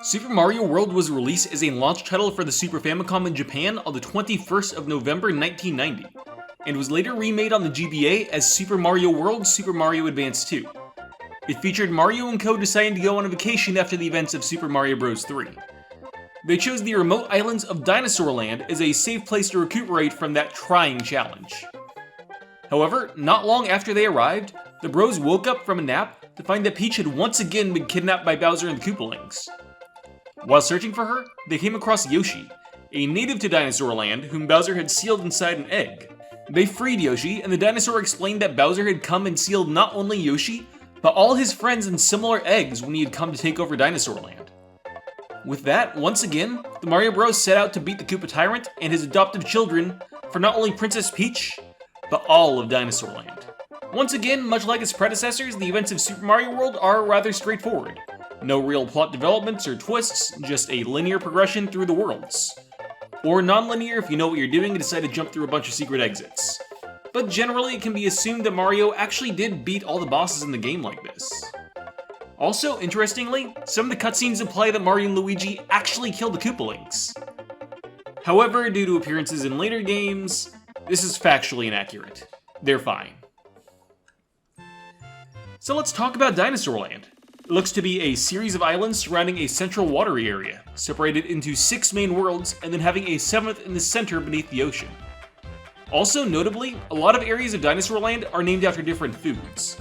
Super Mario World was released as a launch title for the Super Famicom in Japan on the 21st of November 1990, and was later remade on the GBA as Super Mario World Super Mario Advance 2. It featured Mario and Co. deciding to go on a vacation after the events of Super Mario Bros. 3. They chose the remote islands of Dinosaur Land as a safe place to recuperate from that trying challenge. However, not long after they arrived, the bros woke up from a nap to find that Peach had once again been kidnapped by Bowser and the Koopalings. While searching for her, they came across Yoshi, a native to Dinosaur Land whom Bowser had sealed inside an egg. They freed Yoshi, and the dinosaur explained that Bowser had come and sealed not only Yoshi, but all his friends in similar eggs when he had come to take over Dinosaur Land. With that, once again, the Mario Bros set out to beat the Koopa Tyrant and his adoptive children for not only Princess Peach, but all of Dinosaur Land. Once again, much like its predecessors, the events of Super Mario World are rather straightforward. No real plot developments or twists, just a linear progression through the worlds. Or non-linear if you know what you're doing and decide to jump through a bunch of secret exits. But generally, it can be assumed that Mario actually did beat all the bosses in the game like this. Also, interestingly, some of the cutscenes imply that Mario and Luigi actually killed the Koopalings. However, due to appearances in later games, this is factually inaccurate. They're fine. So let's talk about Dinosaur Land. It looks to be a series of islands surrounding a central watery area, separated into 6 main worlds and then having a 7th in the center beneath the ocean. Also, notably, a lot of areas of Dinosaur Land are named after different foods.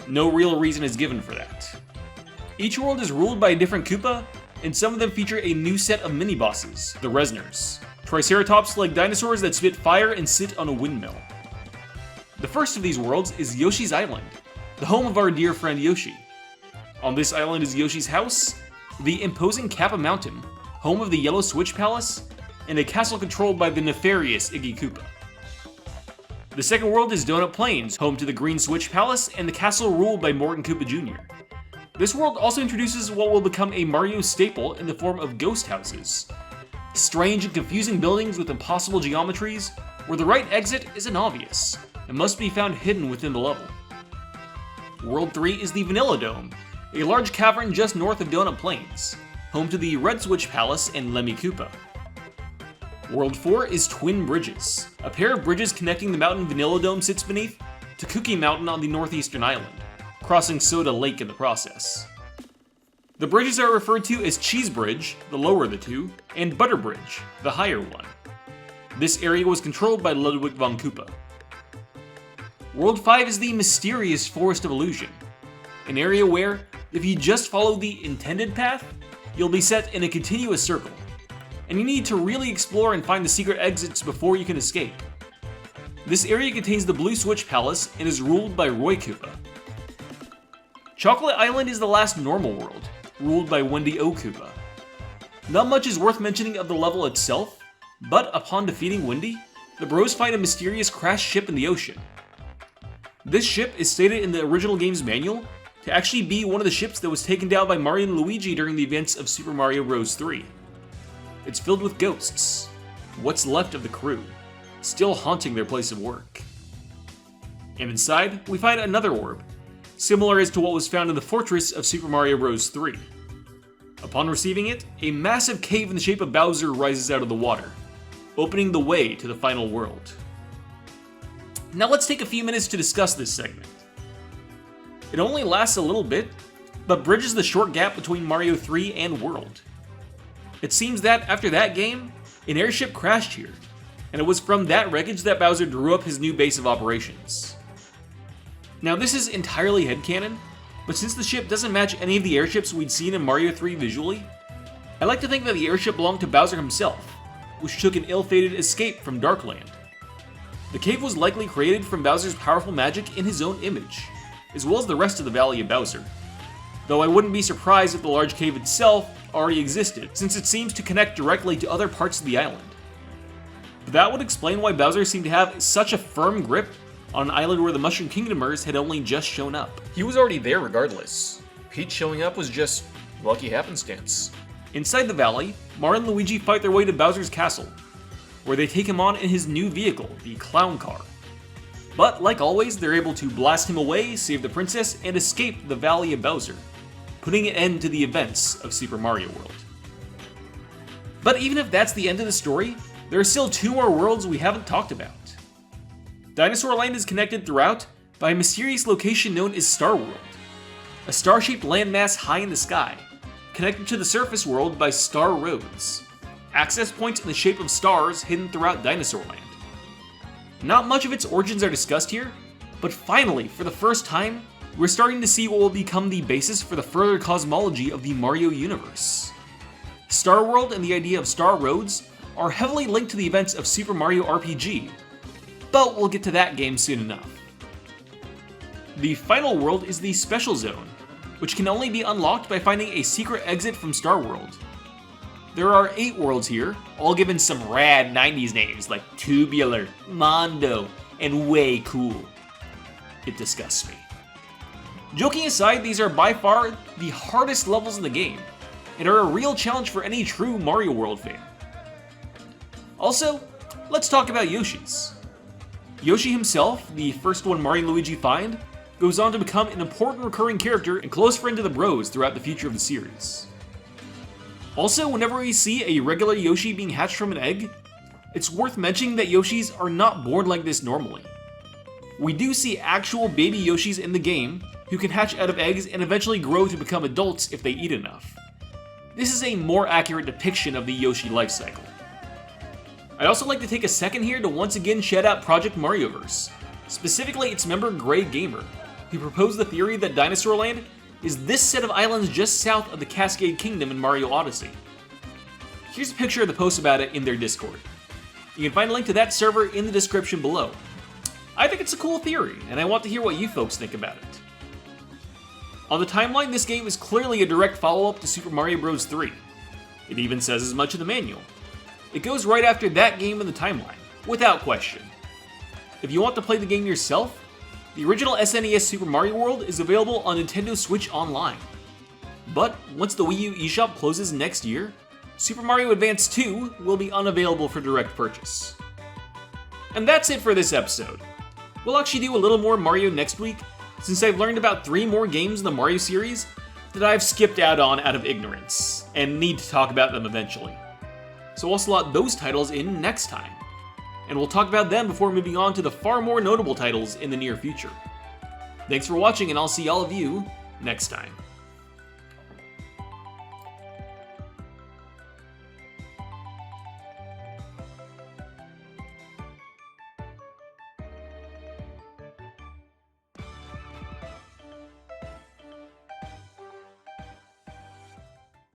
No real reason is given for that. Each world is ruled by a different Koopa, and some of them feature a new set of mini-bosses, the Resners, Triceratops-like dinosaurs that spit fire and sit on a windmill. The first of these worlds is Yoshi's Island, the home of our dear friend Yoshi. On this island is Yoshi's house, the imposing Kappa Mountain, home of the Yellow Switch Palace, and a castle controlled by the nefarious Iggy Koopa. The second world is Donut Plains, home to the Green Switch Palace and the castle ruled by Morgan Koopa Jr. This world also introduces what will become a Mario staple in the form of ghost houses. Strange and confusing buildings with impossible geometries, where the right exit isn't obvious, and must be found hidden within the level. World 3 is the Vanilla Dome, a large cavern just north of Donut Plains, home to the Red Switch Palace and Lemmy Koopa. World 4 is Twin Bridges, a pair of bridges connecting the mountain Vanilla Dome sits beneath to Cookie Mountain on the northeastern island, crossing Soda Lake in the process. The bridges are referred to as Cheese Bridge, the lower of the two, and Butter Bridge, the higher one. This area was controlled by Ludwig von Koopa. World 5 is the mysterious Forest of Illusion, an area where, if you just follow the intended path, you'll be set in a continuous circle, and you need to really explore and find the secret exits before you can escape. This area contains the Blue Switch Palace and is ruled by Roy Koopa. Chocolate Island is the last normal world, ruled by Wendy O. Koopa. Not much is worth mentioning of the level itself, but upon defeating Wendy, the bros find a mysterious crashed ship in the ocean. This ship is stated in the original game's manual to actually be one of the ships that was taken down by Mario and Luigi during the events of Super Mario Bros. 3. It's filled with ghosts, what's left of the crew, still haunting their place of work. And inside, we find another orb, similar as to what was found in the fortress of Super Mario Bros. 3. Upon receiving it, a massive cave in the shape of Bowser rises out of the water, opening the way to the final world. Now let's take a few minutes to discuss this segment. It only lasts a little bit, but bridges the short gap between Mario 3 and World. It seems that after that game, an airship crashed here, and it was from that wreckage that Bowser drew up his new base of operations. Now this is entirely headcanon, but since the ship doesn't match any of the airships we'd seen in Mario 3 visually, I like to think that the airship belonged to Bowser himself, which took an ill-fated escape from Darkland. The cave was likely created from Bowser's powerful magic in his own image, as well as the rest of the Valley of Bowser, though I wouldn't be surprised if the large cave itself already existed, since it seems to connect directly to other parts of the island. But that would explain why Bowser seemed to have such a firm grip on an island where the Mushroom Kingdomers had only just shown up. He was already there regardless. Peach showing up was just lucky happenstance. Inside the valley, Mario and Luigi fight their way to Bowser's castle, where they take him on in his new vehicle, the Clown Car. But like always, they're able to blast him away, save the princess, and escape the Valley of Bowser. putting an end to the events of Super Mario World. But even if that's the end of the story, there are still 2 more worlds we haven't talked about. Dinosaur Land is connected throughout by a mysterious location known as Star World, a star-shaped landmass high in the sky, connected to the surface world by star roads, access points in the shape of stars hidden throughout Dinosaur Land. Not much of its origins are discussed here, but finally, for the first time, we're starting to see what will become the basis for the further cosmology of the Mario universe. Star World and the idea of star roads are heavily linked to the events of Super Mario RPG, but we'll get to that game soon enough. The final world is the Special Zone, which can only be unlocked by finding a secret exit from Star World. There are 8 worlds here, all given some rad 90s names like Tubular, Mondo, and Way Cool. It disgusts me. Joking aside, these are by far the hardest levels in the game, and are a real challenge for any true Mario World fan. Also, let's talk about Yoshi's. Yoshi himself, the first one Mario and Luigi find, goes on to become an important recurring character and close friend to the bros throughout the future of the series. Also, whenever we see a regular Yoshi being hatched from an egg, it's worth mentioning that Yoshis are not born like this normally. We do see actual baby Yoshis in the game who can hatch out of eggs and eventually grow to become adults if they eat enough. This is a more accurate depiction of the Yoshi life cycle. I'd also like to take a second here to once again shout out Project Marioverse, specifically its member Grey Gamer, who proposed the theory that Dinosaur Land is this set of islands just south of the Cascade Kingdom in Mario Odyssey. Here's a picture of the post about it in their Discord. You can find a link to that server in the description below. I think it's a cool theory, and I want to hear what you folks think about it. On the timeline, this game is clearly a direct follow-up to Super Mario Bros. 3. It even says as much in the manual. It goes right after that game in the timeline, without question. If you want to play the game yourself, the original SNES Super Mario World is available on Nintendo Switch Online. But once the Wii U eShop closes next year, Super Mario Advance 2 will be unavailable for direct purchase. And that's it for this episode. We'll actually do a little more Mario next week, since I've learned about 3 more games in the Mario series that I've skipped out on out of ignorance, and need to talk about them eventually. So we'll slot those titles in next time, and we'll talk about them before moving on to the far more notable titles in the near future. Thanks for watching, and I'll see all of you next time.